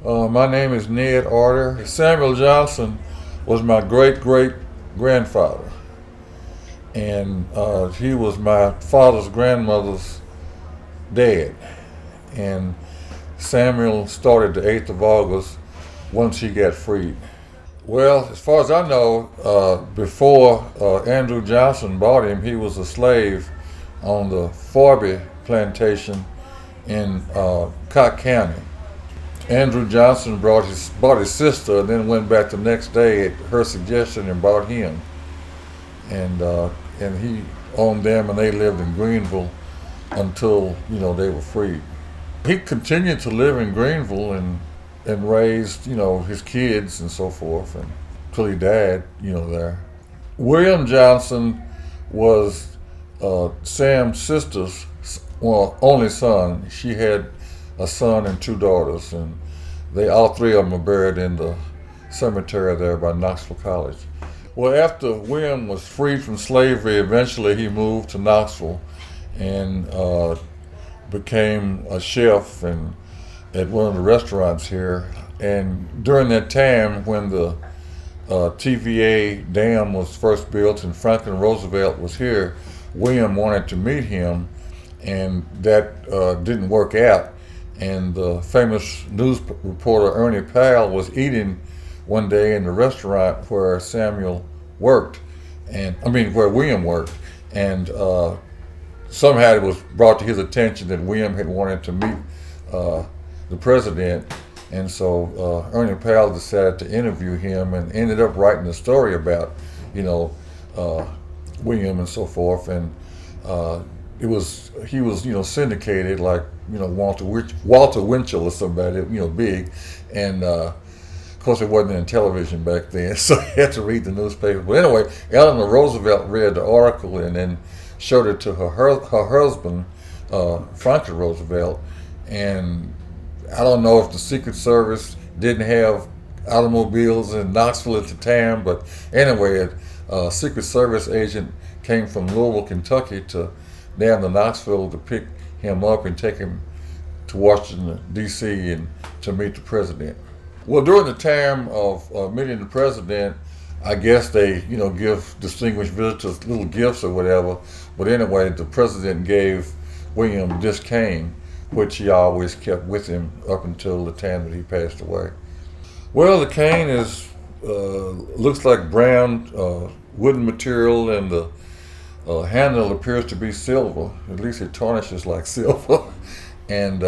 My name is Ned Arter. Samuel Johnson was my great-great-grandfather, and he was my father's grandmother's dad. And Samuel started the 8th of August once he got freed. Well, as far as I know, before Andrew Johnson bought him, he was a slave on the Forby plantation in Cott County. Andrew Johnson bought his sister, and then went back the next day at her suggestion and bought him. And he owned them, and they lived in Greeneville until they were freed. He continued to live in Greeneville and raised his kids and so forth, and until he died there. William Johnson was Sam's sister's only son. She had a son and two daughters, and all three of them are buried in the cemetery there by Knoxville College. Well, after William was freed from slavery, eventually he moved to Knoxville and became a chef at one of the restaurants here. And during that time, when the TVA dam was first built and Franklin Roosevelt was here, William wanted to meet him, and that didn't work out. And the famous news reporter Ernie Powell was eating one day in the restaurant where Samuel worked, where William worked, and somehow it was brought to his attention that William had wanted to meet the president, and so Ernie Powell decided to interview him and ended up writing a story about William and so forth, and he was syndicated like Walter Winchell or somebody big, and of course it wasn't in television back then, so he had to read the newspaper. But anyway, Eleanor Roosevelt read the article and then showed it to her husband, Franklin Roosevelt, and I don't know if the Secret Service didn't have automobiles in Knoxville at the time, but anyway, a Secret Service agent came from Louisville, Kentucky to down to Knoxville to pick him up and take him to Washington, D.C. and to meet the president. Well, during the time of meeting the president, I guess they, give distinguished visitors little gifts or whatever. But anyway, the president gave William this cane, which he always kept with him up until the time that he passed away. Well, the cane looks like brown wooden material, and the handle appears to be silver. At least it tarnishes like silver. And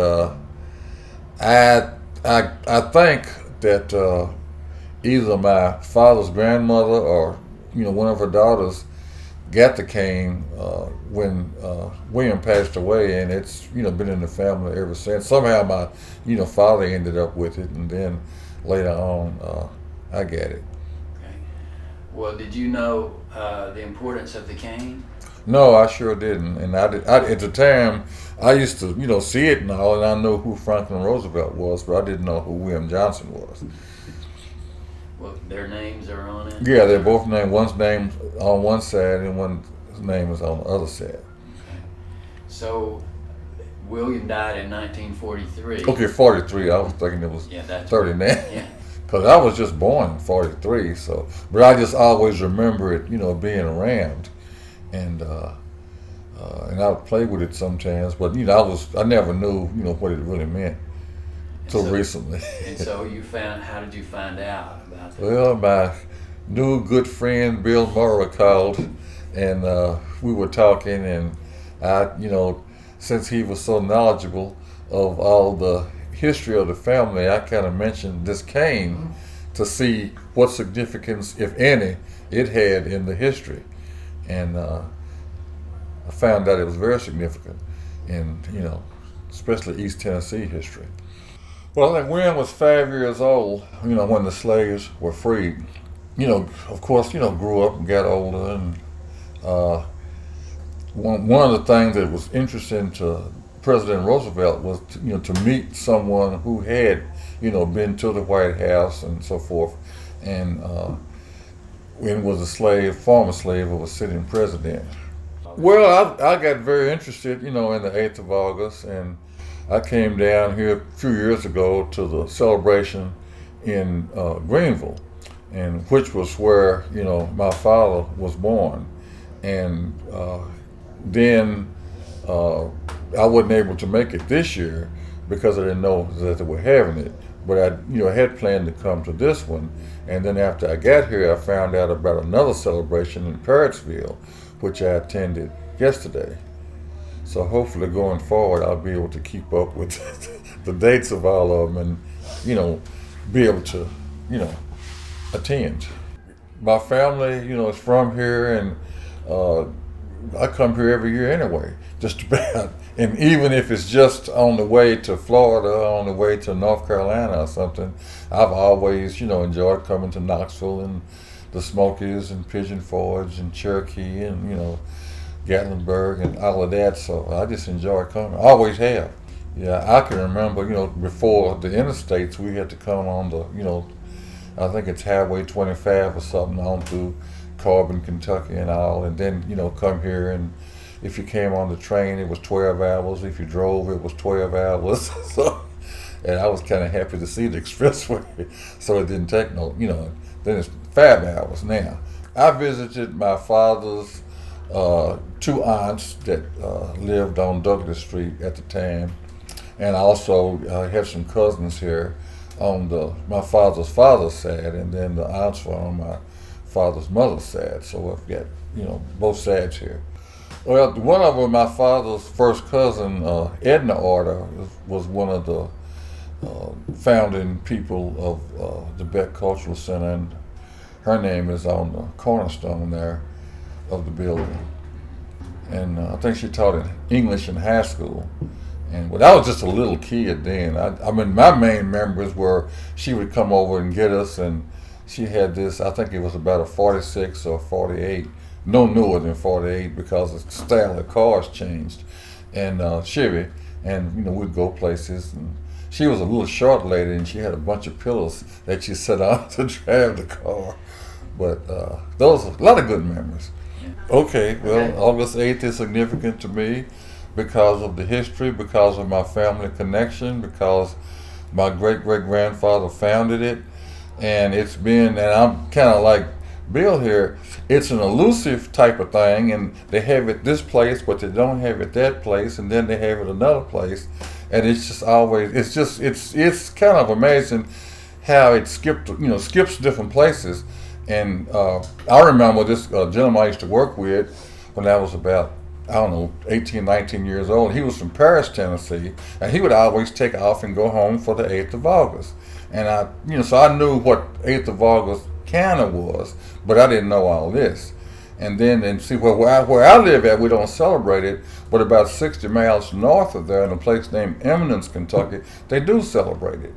I think that either my father's grandmother or one of her daughters got the cane when William passed away, and it's been in the family ever since. Somehow my father ended up with it, and then later on I got it. Okay. Well, did you know the importance of the cane? No, I sure didn't. And I at the time, I used to, see it and all, and I knew who Franklin Roosevelt was, but I didn't know who William Johnson was. Well, their names are on it? Yeah, they're both named. One's named on one side, and one's name is on the other side. Okay. So, William died in 1943. Okay, 43. I was thinking it was 39. Yeah. Because I was just born in 43, so, but I just always remember it, being around. And I would play with it sometimes, but I never knew what it really meant till recently. And so how did you find out about that? Well, my new good friend Bill Murray called, and we were talking, and I since he was so knowledgeable of all the history of the family, I kind of mentioned this cane to see what significance, if any, it had in the history. And I found out it was very significant in, especially East Tennessee history. Well, I think William was 5 years old, when the slaves were freed. Of course, grew up and got older. And one of the things that was interesting to President Roosevelt was, to meet someone who had, been to the White House and so forth. And was a former slave of a sitting president. Well, I got very interested, in the 8th of August, and I came down here a few years ago to the celebration in Greeneville, and which was where my father was born, and then I wasn't able to make it this year because I didn't know that they were having it. But I had planned to come to this one, and then after I got here, I found out about another celebration in Parrotsville, which I attended yesterday. So hopefully going forward, I'll be able to keep up with the dates of all of them, and be able to attend. My family, is from here, and I come here every year anyway, just about. And even if it's just on the way to Florida, on the way to North Carolina or something, I've always, enjoyed coming to Knoxville and the Smokies and Pigeon Forge and Cherokee and, Gatlinburg and all of that. So I just enjoy coming. I always have. Yeah, I can remember, before the interstates, we had to come on the, I think it's Highway 25 or something on through Corbin, Kentucky and all, and then, come here, and if you came on the train, it was 12 hours. If you drove, it was 12 hours. So, and I was kind of happy to see the expressway, so it didn't take then it's 5 hours now. I visited my father's two aunts that lived on Douglas Street at the time, and I also had some cousins here on my father's side, and then the aunts were on my father's mother's side. So I've got both sides here. Well, one of them, my father's first cousin, Ned Arter, was one of the founding people of the Beck Cultural Center, and her name is on the cornerstone there of the building. And I think she taught English in high school. And I was just a little kid then. I mean, my main memories were she would come over and get us, and she had this, I think it was about a 46 or 48, no newer than 48 because the style of cars changed, and Chevy, and we'd go places. And she was a little short lady, and she had a bunch of pillows that she sat on to drive the car. But those are a lot of good memories. Okay, well, August 8th is significant to me because of the history, because of my family connection, because my great-great-grandfather founded it, and I'm kind of like Bill here, it's an elusive type of thing, and they have it this place, but they don't have it that place, and then they have it another place, and it's just always, it's kind of amazing how it skips different places. And I remember this gentleman I used to work with when I was about, 18, 19 years old. He was from Paris, Tennessee, and he would always take off and go home for the 8th of August. And so I knew what 8th of August kind of was, but I didn't know all this. And then, see, where I live at, we don't celebrate it, but about 60 miles north of there, in a place named Eminence, Kentucky, they do celebrate it.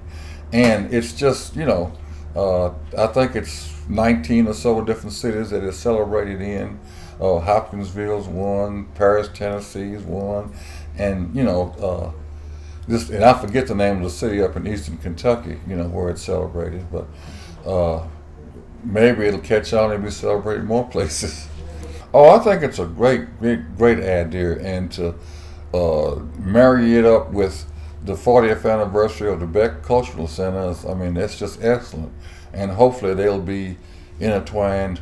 And it's just, I think it's 19 or so different cities that it's celebrated in. Hopkinsville's one, Paris, Tennessee's one, and and I forget the name of the city up in eastern Kentucky, where it's celebrated, but maybe it'll catch on and be celebrated more places. Oh, I think it's a great idea, and to marry it up with the 40th anniversary of the Beck Cultural Center, that's just excellent, and hopefully they'll be intertwined,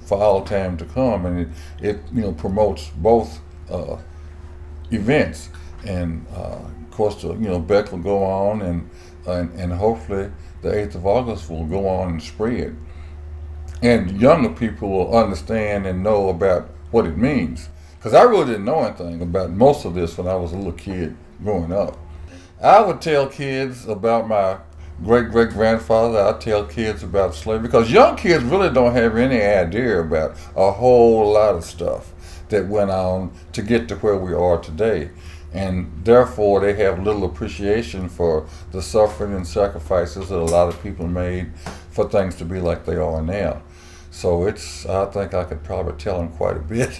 for all time to come, and it promotes both events, and of course Beck will go on, and hopefully the 8th of August will go on and spread, and younger people will understand and know about what it means, because I really didn't know anything about most of this when I was a little kid growing up. I would tell kids about my great-great-grandfather. I tell kids about slavery, because young kids really don't have any idea about a whole lot of stuff that went on to get to where we are today, and therefore they have little appreciation for the suffering and sacrifices that a lot of people made for things to be like they are now. So I think I could probably tell them quite a bit.